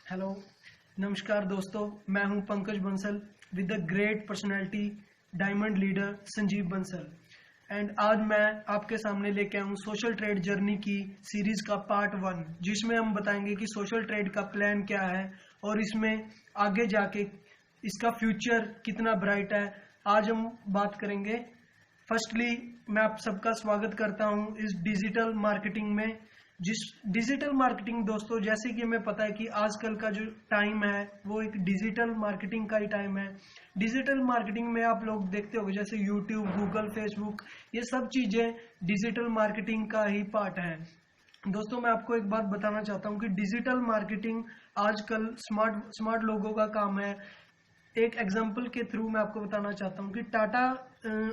Hello, नमस्कार दोस्तों। मैं हूं Pankaj Bansal with the great personality diamond leader Sanjeev Bansal. And आज मैं आपके सामने लेके आऊं सोशल ट्रेड जर्नी की सीरीज का पार्ट 1, जिसमें हम बताएंगे कि सोशल ट्रेड का प्लान क्या है और इसमें आगे जाके इसका फ्यूचर कितना ब्राइट है। आज हम बात करेंगे। फर्स्टली मैं आप सबका स्वागत करता हूं इस डिजिटल मार्केटिंग में। जिस डिजिटल मार्केटिंग दोस्तों, जैसे कि हमें पता है कि आजकल का जो टाइम है वो एक डिजिटल मार्केटिंग का ही टाइम है। डिजिटल मार्केटिंग में आप लोग देखते होंगे जैसे यूट्यूब, गूगल, फेसबुक, ये सब चीजें डिजिटल मार्केटिंग का ही पार्ट है। दोस्तों, मैं आपको एक बात बताना चाहता हूँ कि डिजिटल मार्केटिंग आजकल स्मार्ट लोगों का काम है। एक एग्जांपल के थ्रू मैं आपको बताना चाहता हूँ कि टाटा,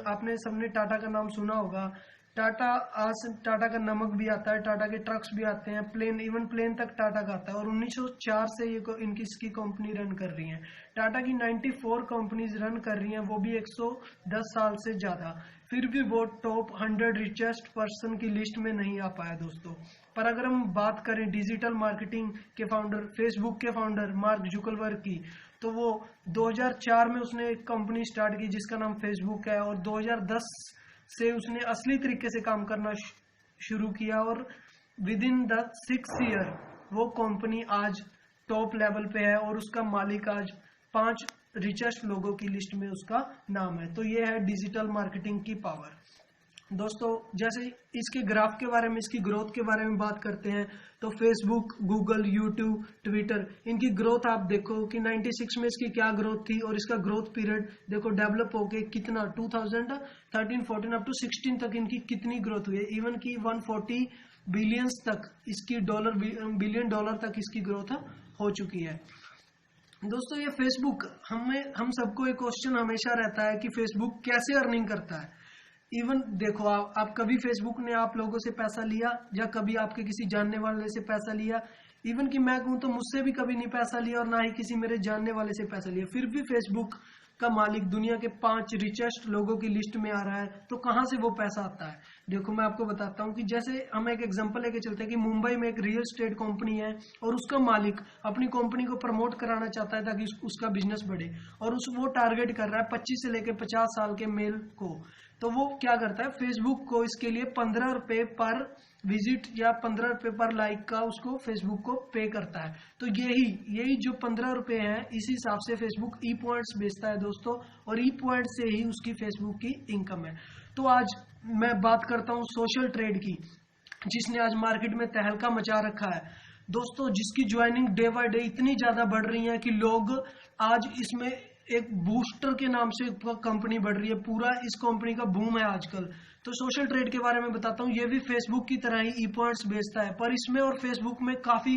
आपने सबने टाटा का नाम सुना होगा। टाटा, आज टाटा का नमक भी आता है, टाटा के ट्रक्स भी आते हैं, प्लेन, इवन प्लेन तक टाटा का आता है। और 1904 से ये इसकी कंपनी रन कर रही है। टाटा की 94 कंपनीज रन कर रही हैं, वो भी 110 साल से ज्यादा। फिर भी वो टॉप 100 रिचेस्ट पर्सन की लिस्ट में नहीं आ पाया दोस्तों। पर अगर हम बात करें डिजिटल मार्केटिंग के फाउंडर, फेसबुक के फाउंडर मार्क जुकरबर्ग की, तो वो 2004 में उसने एक कंपनी स्टार्ट की जिसका नाम फेसबुक है, और 2010 से उसने असली तरीके से काम करना शुरू किया, और विद इन द 6 ईयर वो कंपनी आज टॉप लेवल पे है और उसका मालिक आज 5 रिचेस्ट लोगों की लिस्ट में उसका नाम है। तो ये है डिजिटल मार्केटिंग की पावर दोस्तों। जैसे इसके ग्राफ के बारे में, इसकी ग्रोथ के बारे में बात करते हैं तो फेसबुक, गूगल, यूट्यूब, ट्विटर, इनकी ग्रोथ आप देखो कि 96 में इसकी क्या ग्रोथ थी, और इसका ग्रोथ पीरियड देखो डेवलप होके कितना 2013, 14 अप टू 16 तक इनकी कितनी ग्रोथ हुई है। इवन की 140 बिलियंस तक इसकी बिलियन डॉलर तक इसकी ग्रोथ हो चुकी है दोस्तों। ये फेसबुक, हम सबको एक क्वेश्चन हमेशा रहता है कि फेसबुक कैसे अर्निंग करता है। इवन देखो, आप कभी फेसबुक ने आप लोगों से पैसा लिया, या कभी आपके किसी जानने वाले से पैसा लिया? इवन कि मैं कहूं तो मुझसे भी कभी नहीं पैसा लिया, और ना ही किसी मेरे जानने वाले से पैसा लिया। फिर भी फेसबुक का मालिक दुनिया के 5 रिचेस्ट लोगों की लिस्ट में आ रहा है, तो कहां से वो पैसा आता है? देखो, मैं आपको बताता हूं कि जैसे हम एक एग्जांपल लेके चलते हैं कि मुंबई में एक रियल एस्टेट कंपनी है, और उसका मालिक अपनी कंपनी को प्रमोट कराना चाहता है ताकि उसका बिजनेस बढ़े, और वो टारगेट कर रहा है 25 से लेकर 50 साल के मेल को। तो वो क्या करता है, फेसबुक को इसके लिए 15 रुपए पर विजिट या 15 रुपए पर लाइक का उसको फेसबुक को पे करता है। तो यही जो 15 रुपए हैं, इसी हिसाब से फेसबुक ई पॉइंट्स बेचता है दोस्तों, और ई पॉइंट से ही उसकी फेसबुक की इनकम है। तो आज मैं बात करता हूं सोशल ट्रेड की, जिसने आज मार्केट में तहलका मचा रखा है दोस्तों, जिसकी ज्वाइनिंग डे बाय डे इतनी ज्यादा बढ़ रही है कि लोग आज इसमें एक बूस्टर के नाम से कंपनी बढ़ रही है। पूरा इस कंपनी का बूम है आजकल। तो सोशल ट्रेड के बारे में बताता हूँ। ये भी फेसबुक की तरह ही ई पॉइंट्स बेचता है, पर इसमें और फेसबुक में काफी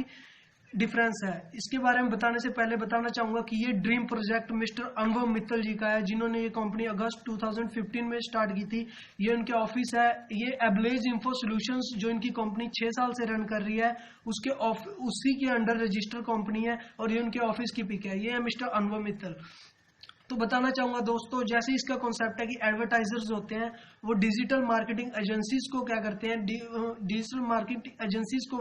डिफरेंस है। इसके बारे में बताने से पहले बताना चाहूंगा कि ये ड्रीम प्रोजेक्ट मिस्टर अनुभव मित्तल जी का है, जिन्होंने ये कंपनी अगस्त 2015 में स्टार्ट की थी। ये उनके ऑफिस है। ये एबलेज इंफो सॉल्यूशंस, जो इनकी कंपनी 6 साल से रन कर रही है, उसी के अंडर रजिस्टर कंपनी है, और ये उनके ऑफिस की पिक है। ये है मिस्टर अनुभव मित्तल। तो बताना चाहूंगा दोस्तों, जैसे इसका कॉन्सेप्ट है कि एडवर्टाइजर्स होते हैं वो डिजिटल मार्केटिंग एजेंसीज को क्या करते हैं, डिजिटल मार्केटिंग एजेंसीज को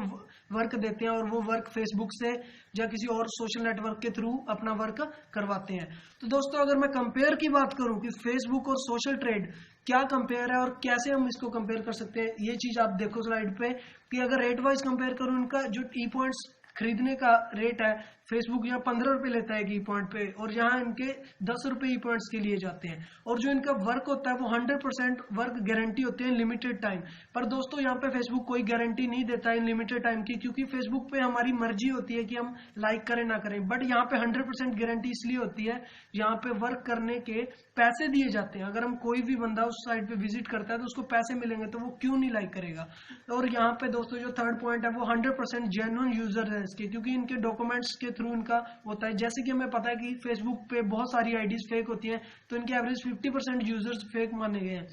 वर्क देते हैं, और वो वर्क फेसबुक से या किसी और सोशल नेटवर्क के थ्रू अपना वर्क करवाते हैं। तो दोस्तों, अगर मैं कंपेयर की बात करूं कि फेसबुक और सोशल ट्रेड क्या कंपेयर है और कैसे हम इसको कंपेयर कर सकते हैं, ये चीज आप देखो स्लाइड पे कि अगर रेट वाइज कंपेयर करूं, इनका जो ई पॉइंट्स खरीदने का रेट है, फेसबुक यहाँ 15 रुपए लेता है एक ई पॉइंट पे, और यहाँ इनके 10 रुपए ई पॉइंट्स के लिए जाते हैं। और जो इनका वर्क होता है वो 100% वर्क गारंटी होती है लिमिटेड टाइम। पर दोस्तों, यहाँ पे फेसबुक कोई गारंटी नहीं देता है लिमिटेड टाइम की, क्योंकि फेसबुक पे हमारी मर्जी होती है कि हम लाइक करें ना करें। बट यहाँ पे 100% गारंटी इसलिए होती है, यहाँ पे वर्क करने के पैसे दिए जाते हैं। अगर हम कोई भी बंदा उस साइट पे विजिट करता है तो उसको पैसे मिलेंगे, तो वो क्यों नहीं लाइक करेगा। और यहाँ पे दोस्तों जो थर्ड पॉइंट है वो 100% जेन्युइन यूजर है इसके, क्योंकि इनके डॉक्यूमेंट्स के थ्रू इनका होता है। जैसे कि हमें पता है कि फेसबुक पे बहुत सारी आईडीज फेक होती हैं, तो इनके एवरेज 50% यूजर्स फेक माने गए हैं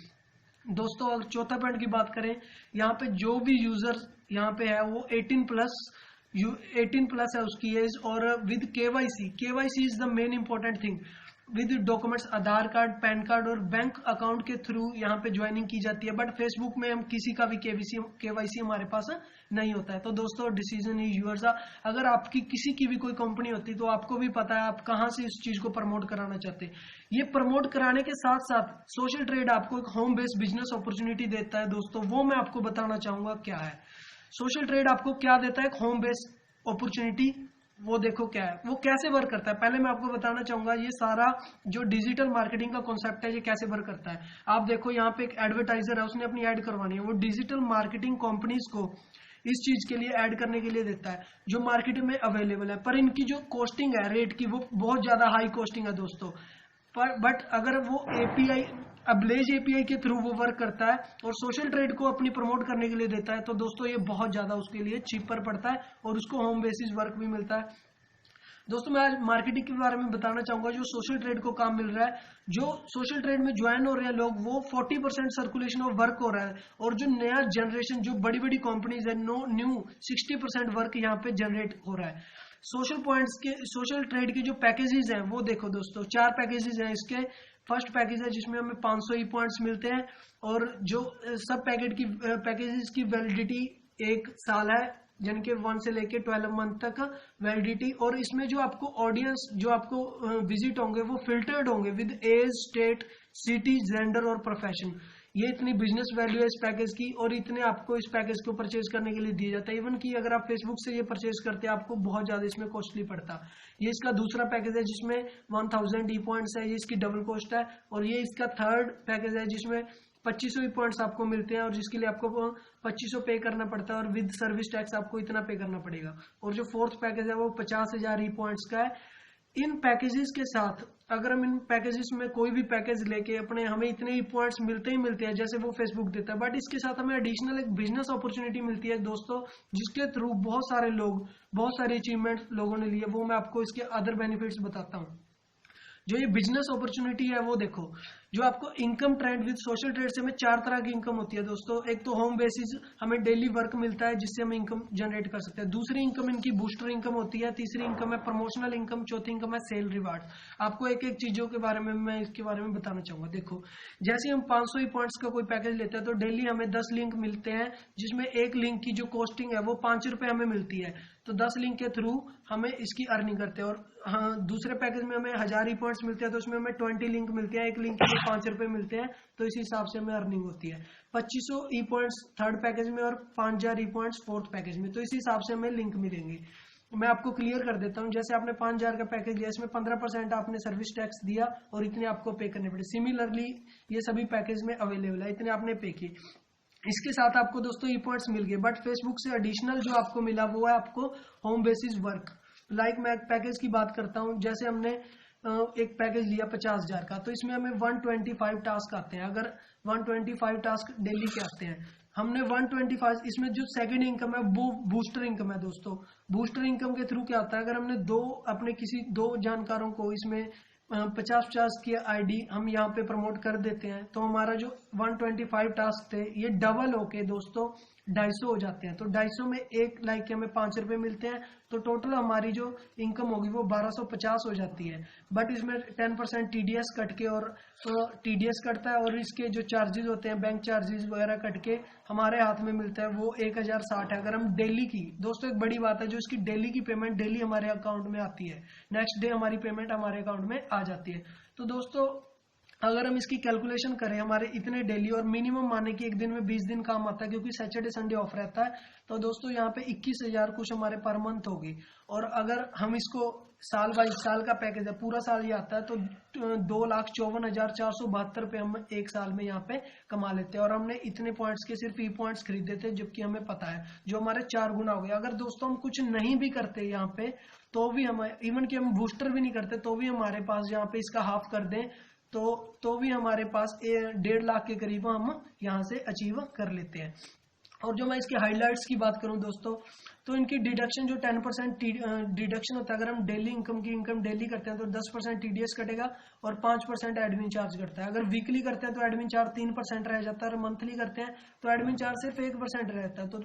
दोस्तों। अगर चौथा पॉइंट की बात करें, यहाँ पे जो भी यूजर यहाँ पे है वो 18 प्लस है उसकी एज, और with KYC. KYC is the main important thing. With documents, Aadhaar card, pan card और बैंक अकाउंट के थ्रू यहाँ पे ज्वाइनिंग की जाती है। बट फेसबुक में हम किसी का भी केवाईसी हमारे पास नहीं होता है। तो दोस्तों डिसीजन इज यूअर्स। अगर आपकी किसी की भी कोई कंपनी होती तो आपको भी पता है आप कहाँ से इस चीज को प्रमोट कराना चाहते हैं। ये प्रमोट कराने के साथ साथ सोशल ट्रेड आपको एक होम बेस्ड बिजनेस अपॉर्चुनिटी देता है दोस्तों, वो मैं आपको बताना चाहूंगा क्या है। सोशल ट्रेड आपको क्या देता है, एक होम बेस्ड अपॉर्चुनिटी। वो देखो क्या है, वो कैसे वर्क करता है। पहले मैं आपको बताना चाहूंगा ये सारा जो डिजिटल मार्केटिंग का कॉन्सेप्ट है ये कैसे वर्क करता है। आप देखो यहाँ पे एक एडवर्टाइजर है, उसने अपनी ऐड करवानी है, वो डिजिटल मार्केटिंग कंपनीज को इस चीज के लिए ऐड करने के लिए देता है जो मार्केट में अवेलेबल है। पर इनकी जो कॉस्टिंग है रेट की, वो बहुत ज्यादा हाई कॉस्टिंग है दोस्तों। पर बट अगर वो एपीआई, अबलेज एपीआई के थ्रू वो वर्क करता है और सोशल ट्रेड को अपनी प्रमोट करने के लिए देता है, तो दोस्तों ये बहुत ज्यादा उसके लिए चीपर पड़ता है और उसको होम बेसिस वर्क भी मिलता है। दोस्तों मैं आज मार्केटिंग के बारे में बताना चाहूंगा जो सोशल ट्रेड को काम मिल रहा है। जो सोशल ट्रेड में ज्वाइन हो रहे हैं लोग, वो 40% सर्कुलेशन ऑफ वर्क हो रहा है। और जो नया जनरेशन, जो बड़ी बड़ी कंपनीज है, न्यू 60% वर्क यहाँ पे जनरेट हो रहा है। सोशल पॉइंट्स के, सोशल ट्रेड के जो पैकेजेस हैं वो देखो दोस्तों, 4 पैकेजेस हैं इसके। फर्स्ट पैकेज है जिसमें हमें 500 ई पॉइंट्स मिलते हैं और जो सब पैकेजेस की वैलिडिटी 1 साल है, जिनके 1 से लेके 12 मंथ तक वैलिडिटी। और इसमें जो आपको ऑडियंस, जो आपको विजिट होंगे वो फिल्टर्ड होंगे with age, state, city, gender और प्रोफेशन। ये इतनी बिजनेस वैल्यू है इस पैकेज की और इतने आपको इस पैकेज को परचेज करने के लिए दिया जाता है। इवन कि अगर आप फेसबुक से ये परचेज करते हैं आपको बहुत ज्यादा इसमें कॉस्टली पड़ता। ये इसका दूसरा पैकेज है जिसमें 1000 ई पॉइंट्स है, ये इसकी डबल कॉस्ट है। और ये इसका थर्ड पैकेज है जिसमें 2500 ई पॉइंट्स आपको मिलते हैं और जिसके लिए आपको 2500 पे करना पड़ता है और विद सर्विस टैक्स आपको इतना पे करना पड़ेगा। और जो फोर्थ पैकेज है वो 50,000 ई पॉइंट्स का है। इन पैकेजेस के साथ अगर हम इन पैकेजेस में कोई भी पैकेज लेके अपने, हमें इतने ही पॉइंट्स मिलते हैं जैसे वो फेसबुक देता है, बट इसके साथ हमें एडिशनल एक बिजनेस अपॉर्चुनिटी मिलती है दोस्तों, जिसके थ्रू बहुत सारे लोग, बहुत सारे अचीवमेंट लोगों ने लिए। वो मैं आपको इसके अदर बेनिफिट्स बताता हूँ। जो ये बिजनेस अपॉर्चुनिटी है वो देखो, जो आपको income trend with social trade से हमें 4 तरह की इनकम होती है दोस्तों। एक तो होम बेसिस, हमें डेली वर्क मिलता है जिससे हम इनकम जनरेट कर सकते हैं। दूसरी इनकम इनकी बूस्टर इनकम होती है। तीसरी इनकम है प्रमोशनल इनकम। चौथी इनकम है सेल रिवार्ड। आपको एक एक चीजों के बारे में मैं इसके बारे में बताना चाहूंगा। देखो जैसे हम 500 पॉइंट्स का कोई पैकेज लेते हैं तो डेली हमें 10 लिंक मिलते हैं, जिसमें एक लिंक की जो कॉस्टिंग है वो 5 रुपए हमें मिलती है। तो 10 लिंक के थ्रू हमें इसकी अर्निंग करते हैं। और हाँ, दूसरे पैकेज में हमें 1000 ई पॉइंट्स मिलते हैं तो उसमें हमें 20 लिंक मिलते हैं, एक लिंक के 5 रुपए मिलते हैं। तो इस हिसाब से हमें अर्निंग होती है। 2500 ई पॉइंट्स थर्ड पैकेज में और 5000 ई पॉइंट्स फोर्थ पैकेज में। तो इस हिसाब से हमें लिंक मिलेंगे। मैं आपको क्लियर कर देता हूं। जैसे आपने 5000 का पैकेज लिया, इसमें 15% आपने सर्विस टैक्स दिया और इतने आपको पे करने पड़े। सिमिलरली ये सभी पैकेज में अवेलेबल है, इतने आपने पे किए। इसके साथ आपको दोस्तों ई पॉइंट्स मिल गए। बट फेसबुक से एडिशनल जो आपको मिला वो है आपको होम बेसिस वर्क। लाइक मैं एक पैकेज की बात करता हूं। जैसे हमने एक पैकेज लिया 50,000 का, तो इसमें हमें 125 टास्क आते हैं। अगर 125 टास्क डेली के आते हैं, हमने 125, इसमें जो सेकंड इनकम है वो बूस्टर इनकम है दोस्तों। बूस्टर इनकम के थ्रू क्या होता है, अगर हमने अपने किसी 2 जानकारों को इसमें 50-50 की आईडी हम यहाँ पे प्रमोट कर देते हैं, तो हमारा जो 125 टास्क थे ये डबल होके दोस्तों 250 हो जाते हैं। तो 250 में एक लाइक के हमें 5 रुपए मिलते हैं, तो टोटल हमारी जो इनकम होगी वो 1250 हो जाती है। बट इसमें 10% टीडीएस कट के, और टीडीएस कटता है और इसके जो चार्जेस होते हैं, बैंक चार्जेस वगैरह कट के हमारे हाथ में मिलता है वो 1060 है। अगर हम डेली की, दोस्तों एक बड़ी बात है, जो इसकी डेली की पेमेंट डेली हमारे अकाउंट में आती है, नेक्स्ट डे हमारी पेमेंट हमारे अकाउंट में आ जाती है। तो दोस्तों अगर हम इसकी कैलकुलेशन करें, हमारे इतने डेली और मिनिमम माने कि एक दिन में 20 दिन काम आता है क्योंकि सैटरडे संडे ऑफ रहता है, तो दोस्तों यहाँ पे 21,000 कुछ हमारे पर मंथ होगी। और अगर हम इसको साल बाई साल का पैकेज है, पूरा साल ये आता है, तो 2,54,472 रुपए हम एक साल में यहाँ पे कमा लेते हैं। और हमने इतने पॉइंट्स के सिर्फ ई पॉइंट्स खरीदे थे, जबकि हमें पता है जो हमारे 4 गुना हो गया। अगर दोस्तों हम कुछ नहीं भी करते यहाँ पे, तो भी हम इवन कि हम बूस्टर भी नहीं करते, तो भी हमारे पास यहाँ पे इसका हाफ कर दें तो भी हमारे पास 1.5 लाख के करीब हम यहाँ से अचीव कर लेते हैं। और जो मैं इसके हाइलाइट्स की बात करूं दोस्तों, तो इनकी डिडक्शन जो 10% डिडक्शन होता है, अगर हम डेली इनकम डेली करते हैं तो 10% टीडीएस कटेगा और 5% एडमिन चार्ज कटता है। अगर वीकली करते हैं तो एडमिन चार्ज 3% रह जाता है, और मंथली करते हैं तो एडमिन चार्ज सिर्फ 1% रहता है। तो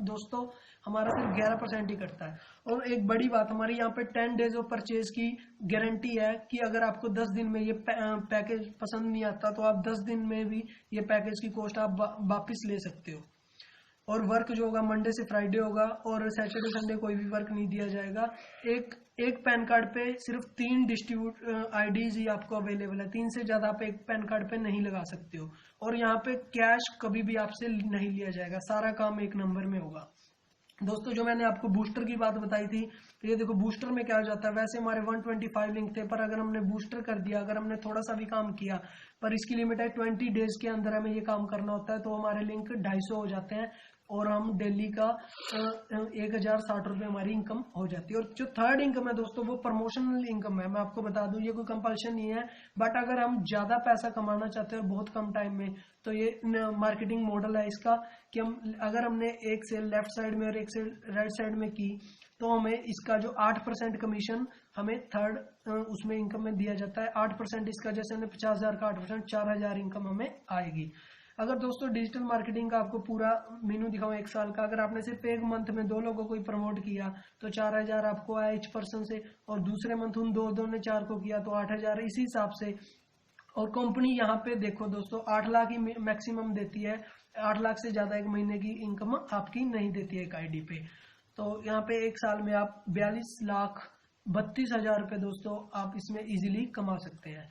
दोस्तों हमारा सिर्फ 11% ही कटता है। और एक बड़ी बात, हमारी यहाँ पे 10 डेज ऑफ परचेज की गारंटी है कि अगर आपको 10 दिन में ये पैकेज पसंद नहीं आता तो आप 10 दिन में भी ये पैकेज की कॉस्ट आप वापिस ले सकते हो। और वर्क जो होगा मंडे से फ्राइडे होगा, और सैटरडे संडे कोई भी वर्क नहीं दिया जाएगा। एक पैन कार्ड पे सिर्फ 3 डिस्ट्रीब्यूट आईडीज ही आपको अवेलेबल है, 3 से ज्यादा आप एक पैन कार्ड पे नहीं लगा सकते हो। और यहाँ पे कैश कभी भी आपसे नहीं लिया जाएगा, सारा काम एक नंबर में होगा। दोस्तों जो मैंने आपको बूस्टर की बात बताई थी, तो ये देखो बूस्टर में क्या हो जाता है, वैसे हमारे 125 लिंक थे, पर अगर हमने बूस्टर कर दिया, अगर हमने थोड़ा सा भी काम किया, पर इसकी लिमिट है 20 डेज के अंदर हमें ये काम करना होता है, तो हमारे लिंक 250 हो जाते हैं और हम डेली का 1060 रुपये हमारी इनकम हो जाती है। और जो थर्ड इनकम है दोस्तों, वो प्रमोशनल इनकम है। मैं आपको बता दूं ये कोई कंपल्शन नहीं है, बट अगर हम ज्यादा पैसा कमाना चाहते हैं बहुत कम टाइम में, तो ये मार्केटिंग मॉडल है इसका कि अगर हमने एक सेल लेफ्ट साइड में और एक सेल राइट साइड में की, तो हमें इसका जो 8% कमीशन हमें थर्ड उसमें इनकम में दिया जाता है। 8% इसका, जैसे हमने 50,000 का 8% 4,000 इनकम हमें आएगी। अगर दोस्तों डिजिटल मार्केटिंग का आपको पूरा मेनू दिखाऊं 1 साल का, अगर आपने सिर्फ एक मंथ में 2 लोगों को प्रमोट किया तो 4,000 आपको आया ईच पर्सन से, और दूसरे मंथ उन दो ने 4 को किया तो 8,000 इसी हिसाब से। और कंपनी यहाँ पे देखो दोस्तों 8 लाख ही मैक्सिमम देती है, 8 लाख से ज्यादा एक महीने की इनकम आपकी नहीं देती है एक आईडी पे। तो यहाँ पे 1 साल में आप 42,32,000 रुपए दोस्तों आप इसमें इजीली कमा सकते हैं।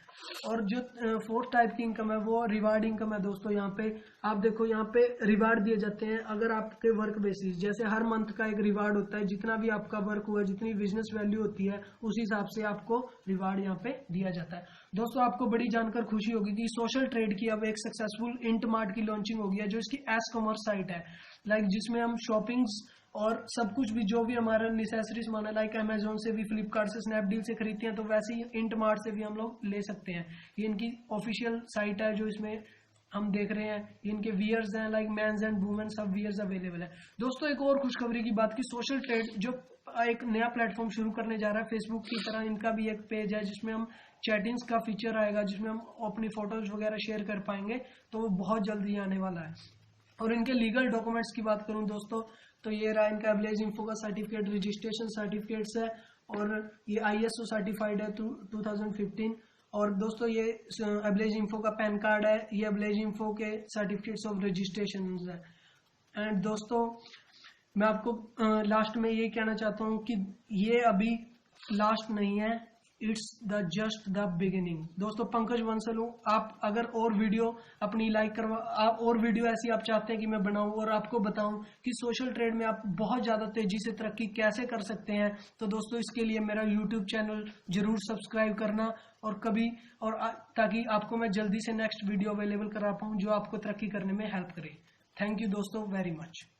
और जो फोर्थ टाइप की इनकम है वो रिवार्ड इनकम है दोस्तों। यहाँ पे आप देखो, यहाँ पे रिवार्ड दिए जाते हैं अगर आपके वर्क बेसिस, जैसे हर मंथ का एक रिवार्ड होता है, जितना भी आपका वर्क हुआ, जितनी बिजनेस वैल्यू होती है उस हिसाब से आपको रिवार्ड यहाँ पे दिया जाता है। दोस्तों आपको बड़ी जानकर खुशी होगी कि सोशल ट्रेड की अब एक सक्सेसफुल इंट मार्ट की लॉन्चिंग होगी है, जो इसकी एस कॉमर्स साइट है, जिसमें हम शॉपिंग्स और सब कुछ भी जो भी हमारा नेसेसरी सामान है, लाइक अमेजोन से भी, फ्लिपकार्ट से, स्नैपडील से खरीदते हैं, तो वैसे ही इंट मार्ट से भी हम लोग ले सकते हैं। ये इनकी ऑफिशियल साइट है जो इसमें हम देख रहे हैं। इनके वियर्स हैं, लाइक मेंस एंड वुमेन सब वियर्स अवेलेबल है। दोस्तों एक और खुशखबरी की बात की, सोशल ट्रेड जो एक नया प्लेटफॉर्म शुरू करने जा रहा है फेसबुक की तरह, इनका भी एक पेज है जिसमें हम चैटिंग्स का फीचर आएगा, जिसमें हम अपनी फोटोज वगैरह शेयर कर पाएंगे, तो वो बहुत जल्दी आने वाला है। और इनके लीगल डॉक्यूमेंट्स की बात करूं दोस्तों, तो ये रहा इनका एबलेज इन्फो का सर्टिफिकेट, रजिस्ट्रेशन सर्टिफिकेट्स है, और ये ISO सर्टिफाइड है 2015। और दोस्तों ये एबलेज इन्फो का पैन कार्ड है, ये एबलेज इन्फो के सर्टिफिकेट्स ऑफ रजिस्ट्रेशन है। एंड दोस्तों मैं आपको लास्ट में ये कहना चाहता हूँ कि ये अभी लास्ट नहीं है, it's the just the beginning. दोस्तों पंकज बंसल हूँ। आप अगर और वीडियो अपनी लाइक करवा, आप और वीडियो ऐसी आप चाहते हैं कि मैं बनाऊं और आपको बताऊं कि सोशल ट्रेड में आप बहुत ज्यादा तेजी से तरक्की कैसे कर सकते हैं, तो दोस्तों इसके लिए मेरा यूट्यूब चैनल जरूर सब्सक्राइब करना, और ताकि आपको मैं जल्दी से नेक्स्ट वीडियो अवेलेबल करा पाऊं जो आपको तरक्की करने में हेल्प करे। थैंक यू दोस्तों वेरी मच।